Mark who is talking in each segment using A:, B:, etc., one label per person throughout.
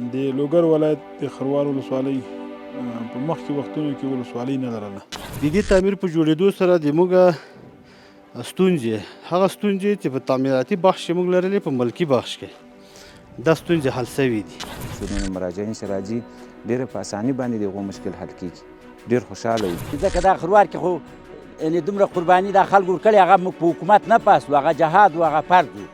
A: د لوګر ولایت د خروار ولسوالۍ په مخکې وختونو کې ولسوالۍ نه لرله.
B: د دې تعمیر په جوړېدو سره د موږ ستونزې هغه ستونزې چې په تعمیراتي بخش کې موږ لرلې په ملکي بخش کې دا ستونزې حل سوي دي.
C: شنو مراجعین چې راځي ډېر په اساني باندې د هغو مشکل حل کېږي، ډېر خوشحاله وي.
D: ځکه دا خروار کې خو یعنې دومره قرباني دا خلکو ورکړې هغه موږ په حکومت نه پاس و، هغه جهاد و، هغه فرض و.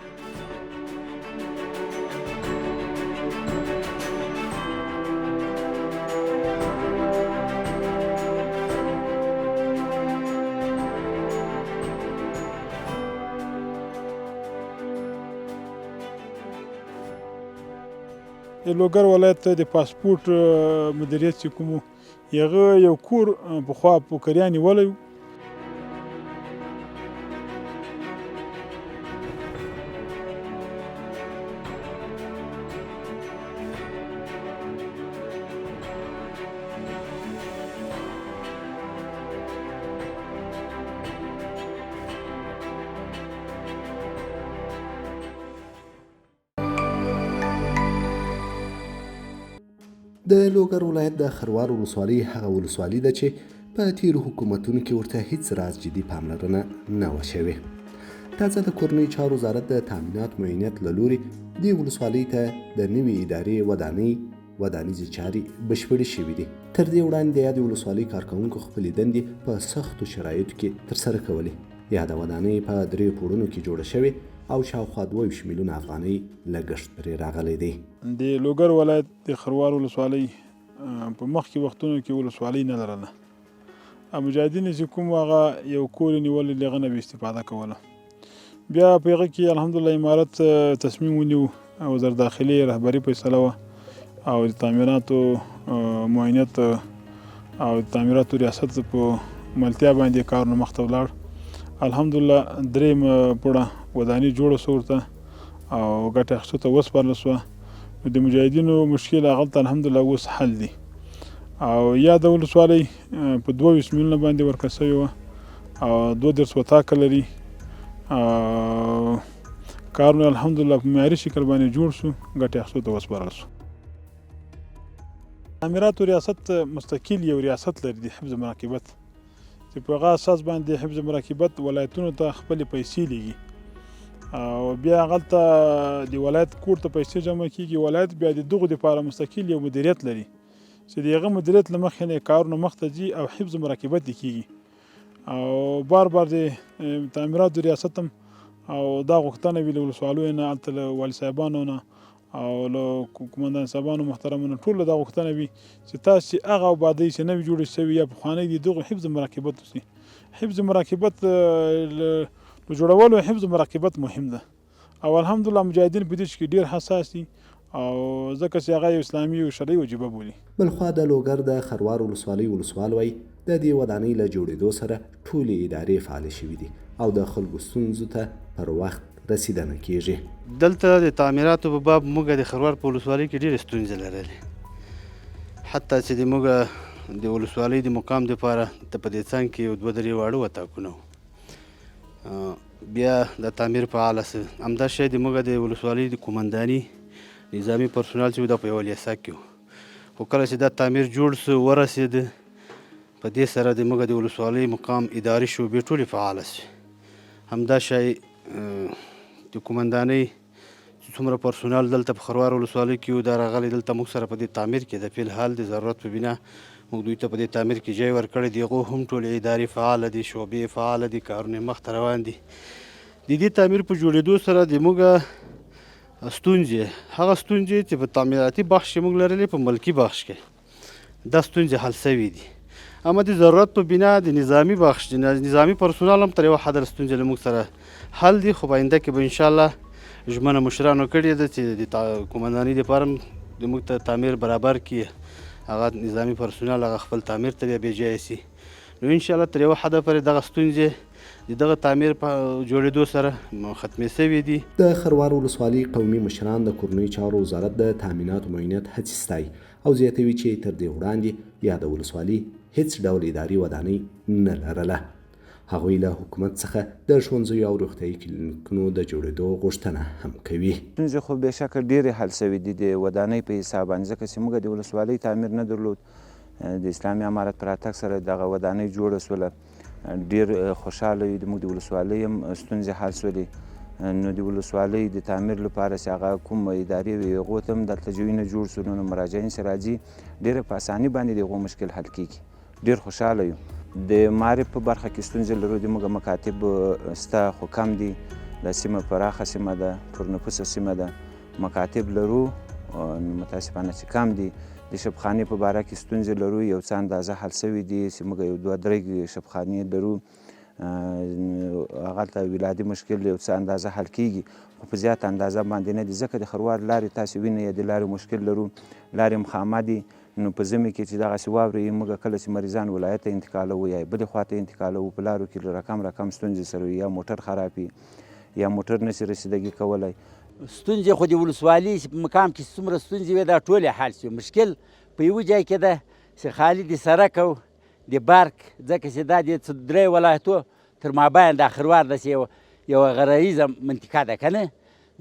A: د لوګر ولایت د پاسپورټ مدیریت چې کوم هغه یو کور پخوا پوکریان نیولی و.
E: د لوګر ولایت د خروار ولسوالۍ هغه ولسوالي ده چې په تیرو حکومتونو کې ورته هیڅ راز جدي پاملرنه نه وه شوې. تازه د کورنیو چارو وزارت د تامینات معینیت له لوري دې ولسوالۍ ته د نوې ادارې ودانیزې چارې بشپړې شوې دي. تر دې وړاندې د یادې ولسوالۍ کارکوونکو خپلې دندې په سختو شرایطو کې ترسره کولې. یاده ودانۍ په 3 پوړونو کې جوړه شوې او شاوخوا 22 میلیونه افغانۍ لګښت پرې راغلی دی.
A: د لوګر ولایت د خروار ولسوالۍ په مخکې وختونو کې ولسوالۍ نه لرله. مجاهدین چې کوم هغه یو کور یې نیولی له هغه نه به استفاده کوله. بیا په هغه کې الحمدلله امارت تصمیم ونیو، وزارت داخلي رهبري فیصله وه او د تعمیراتو معاینت او د تعمیراتو ریاست په ملتیا باندې کارونه مخته ولاړ. الحمدلله 3 پوړه ودانۍ جوړه سوه ورته او ګټه اخیستو ته وسپارله سوه. نو د مجاهدینو مشکل هغلته الحمدلله اوس حل دی او یاده ولسوالۍ په 22 میلیونه باندې ورکړه سوې وه او 32 وطاقه لري. کارونه الحمدلله په معیاري شکل باندې جوړ سو، ګټه اخیستو ته وسپارل سو. تعمیراتو ریاست مستقل یو ریاست لري د حفظ مراقبت چې په هغه اساس باندې حفظ مراقبت ولایتونو ته خپلې پیسې لیږي او بیا هغلته د ولایت کور ته پیسې جمع کېږي. ولایت بیا د دغو دپاره مستقل یو مدیریت لري چې د هغه مدیریت له مخې نه کارونه مخته ځي او حفظ مراقبت یې کېږي او بار بار د تعمیراتو ریاست هم او دا غوښتنه وي له ولسوالیو نه، هلته له والي صاحبانو نه او له قومندان صاحبانو محترمو نه ټولو دا غوښتنه وي چې تاسې هغه آبادۍ چې نوې جوړې شوي یا پخوانۍ دي دغو حفظ مراقبت وشي. حفظ مراقبت په جوړولو حفظ مراقبت مهم ده او الحمدلله مجاهدین په دې کې ډېر حساس دي او ځکه چې هغه یو اسلامي او شرعي وجیبه بولي.
E: بلخوا د لوګر د خروار ولسوالۍ ولسوال وایي د دې ودانۍ له جوړېدو سره ټولې ادارې فعالې شوي دي او د خلکو ستونزو ته پر وخت رسیدنه کېږي.
B: دلته د تعمیراتو په باب موږ د خروار په ولسوالۍ کې ډېرې ستونزې لرلې، حتی چې د موږ د ولسوالۍ د مقام دپاره په دې څنګ کې 2-3 واړه وطاقونه وو. بیا د تعمیر فعاله سه همدا شی د موږ د ولسوالۍ د قومنداني نظامي پرسونال چې دا په یوه لیسه کې و، خو کله چې دا تعمیر جوړ سو ورسېده په دې سره د موږ د ولسوالۍ مقام اداري شعبې ټولې فعاله سوې. همدا شی د قومندانۍ چې څومره پرسونال دلته په خروار ولسوالۍ کې وو دا راغلی دلته موږ سره په دې تعمیر کې د فلحال د ضرورت په بنا موږ دوی ته په دې تعمیر کې ځای ورکړی دی. هغو هم ټولې ادارې فعاله دي، شعبې فعاله دي، کارونه مخته روان دي. د دې تعمیر په جوړېدو سره د موږ ستونزې هغه ستونزې چې په تعمیراتي بخش کې موږ لرلې په ملکي بخش کې دا ستونزې حل سوي دي. اما د ضرورت په بنا د نظامي بخش نظامي پرسونال هم تر یوه حده ستونزې له موږ سره حل دي، خو په آینده کې به انشاءالله ژمنه مشرانو کړې ده چې د قومندانۍ دپاره هم د موږ ته تعمیر برابر کړي، هغه نظامي پرسونال هغه خپل تعمیر ته بیا بېځایه سي. نو انشاءالله تر یوه حده پورې دغه ستونزې د دغه تعمیر په جوړېدو سره ختمې سوي دي.
E: د خروار ولسوالۍ قومي مشران د کورنیو چارو وزارت د تامیناتو معینیت هڅې ستایي او زیاتوي چې تر دې وړاندې یاده ولسوالۍ هیڅ ډول اداري ودانۍ نه لرله. هغوی له حکومت څخه د ښوونځیو او روغتیایي کلینیکونو د جوړېدو غوښتنه هم کوي.
C: ستونزې خو بېشکه ډېرې حل سوي دي د ودانۍ په حساب باندې، ځکه چې موږ د ولسوالۍ تعمیر نه درلود. د اسلامي امارت په راتګ سره دغه ودانۍ جوړه سوله. ډېر خوشحاله یو. زموږ د ولسوالۍ هم ستونزې حل سولې. نو د ولسوالۍ د تعمیر لپاره چې هغه کوم ادارې وي هغو ته هم دلته ځایونه جوړ سول، نو مراجعین چې راځي ډېره په اساني باندې د هغو مشکل حل کېږي. ډېر خوشحاله یو. د معارف په برخه کې ستونزې لرو. د موږ مکاتب سته خو کم دي. دا سیمه پراخه سیمه ده، پرنفوسه سیمه ده. مکاتب لرو متاسفانه چې کم دي. د شبخانې په باره کې ستونزې لرو. یو څه اندازه حل سوي دي چې موږ یو 2-3 شبخانې لرو. هغلته ولادي مشکل یو څه اندازه حل کېږي، خو په زیاته اندازه باندې نه دي، ځکه د خروار لارې تاسې وینئ د لارې مشکل لرو. لارې هم خامه دي. نو په ژمي کې چې دغسې واوره وي موږ کله چې مریضان ولایت ته انتقالوو یا بلې خوا ته انتقالوو په لارو کې رقم ستونزې سره وي، یا موټر خراب وي یا موټر نشي رسیدګي کولی.
D: ستونزې خو د ولسوالۍ په مقام کې څومره ستونزې وي دا ټولې حل شوي. مشکل په یوه ځای کې ده چې خالي د سړک او د برق، ځکه چې دا د 3 ولایتو تر مابین دا خروار داسې یوه غرایزه منطقه ده که نه.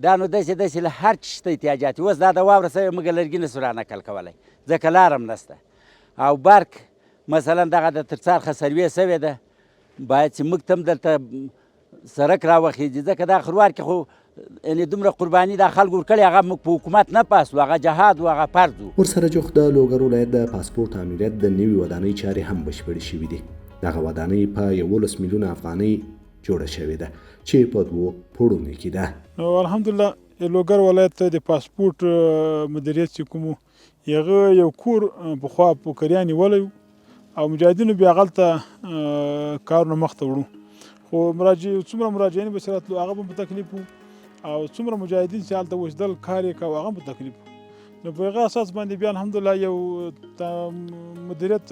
D: دا نو داسې له هر چي شته احتیاجات. اوس دا د واوره سوی موږ لرګي نسو رانقل کولی ځکه لار هم نشته. او برق مثلا دغه د تر څرخه سروې سوې ده، باید چې موږ ته هم دلته سړک راوخیږي، ځکه دا خروار کې خو یعنې دومره قرباني دا خلکو ورکړې هغه موږ په حکومت نه پاس و، هغه جهاد و، هغه فرض و.
E: ورسره جوخت د لوګر ولایت د پاسپورت امنیت د نوي ودانۍ چارې هم بشپړې شوي دي. دغه ودانۍ په 11 میلیونه افغانۍ جوړه شوې ده چې په 2 پوړونو کې ده.
A: نو الحمدلله لوګر ولایت د پاسپورت مدیریت چې کوم هغه یو کور پخوا پوکریان نیولی او مجاهدینو بیا هغلته کارونه مخته وړو، خو څومره مراجعین به سره تلو هغه به په تکلیف وو، او څومره مجاهدین چې هلته اوسېدل کار یې کوه هغه هم په تکلیف وو. نو په هغه اساس باندې بیا الحمدلله یو مدیریت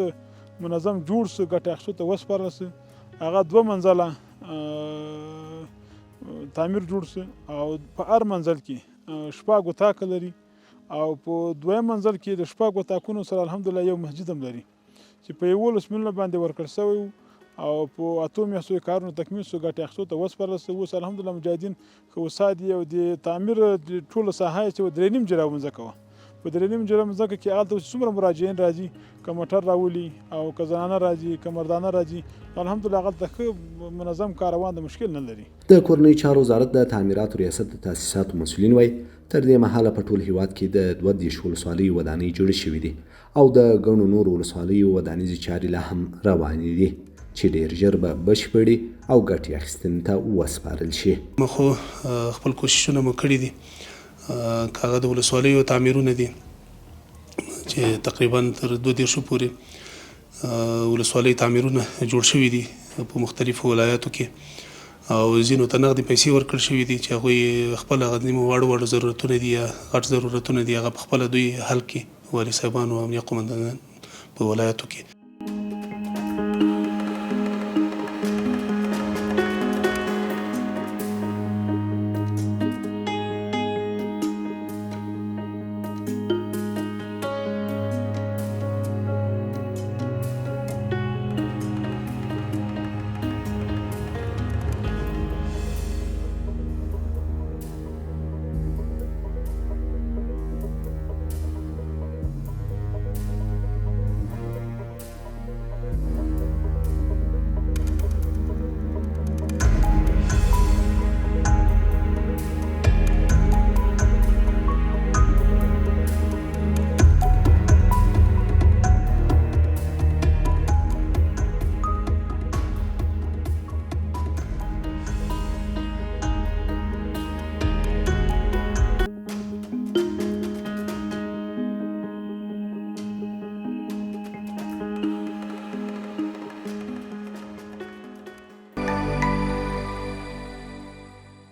A: منظم جوړ سو، ګټه اخیستو ته وسپارل سو. هغه 2 منزله تعمیر جوړ سو او په هر منزل کې 6 اتاقه لري، او په 2 منزل کې د 6 اتاقونو سره الحمدلله یو مسجد هم لري چې په 11 میلیونه باندې ورکړل سوی و، او په 8 میاشتو کارونو تکمیل سو، ګټه اخیستو ته وسپارل سو. اوس الحمدلله مجاهدین ښه وسا دي او د تعمیر ټوله ساحه یې چې 3.5 جرابه مځکه وه. په 3.5 جرابه مځکه کې هغلته اوس څومره مراجعین راځي، که موټر راولي او که زنانه راځي که مردانه راځي، الحمدلله هغلته ښه منظم کاروان د مشکل نه لري.
E: د کورنۍ چارو وزارت د تعمیراتو ریاست د تاسیساتو مسؤلین وایي تر دې مهاله په ټول هیواد کې د 22 ولسوالیو ودانۍ جوړې شوې دي او د ګڼو نورو ولسوالیو ودانیزې چارې لا هم روانې دي چې ډېر ژر به بشپړې او ګټې اخیستنې ته وسپارل شي.
F: ما خو خپل کوششونه مو کړي دي، که هغه د ولسوالیو تعمیرونه دي چې تقریبا تر 22 پورې ولسوالۍ تعمیرونه جوړ شوي دي په مختلفو ولایاتو کې، او ځینو ته نغدې پیسې ورکړل شوي دي چې هغوی خپل هغه نیمه واړه ضرورتونه دي یا غټ ضرورتونه دي هغه په خپله دوی حل کړي، والي صاحبان او امنیه قومندانان په ولایاتو کې.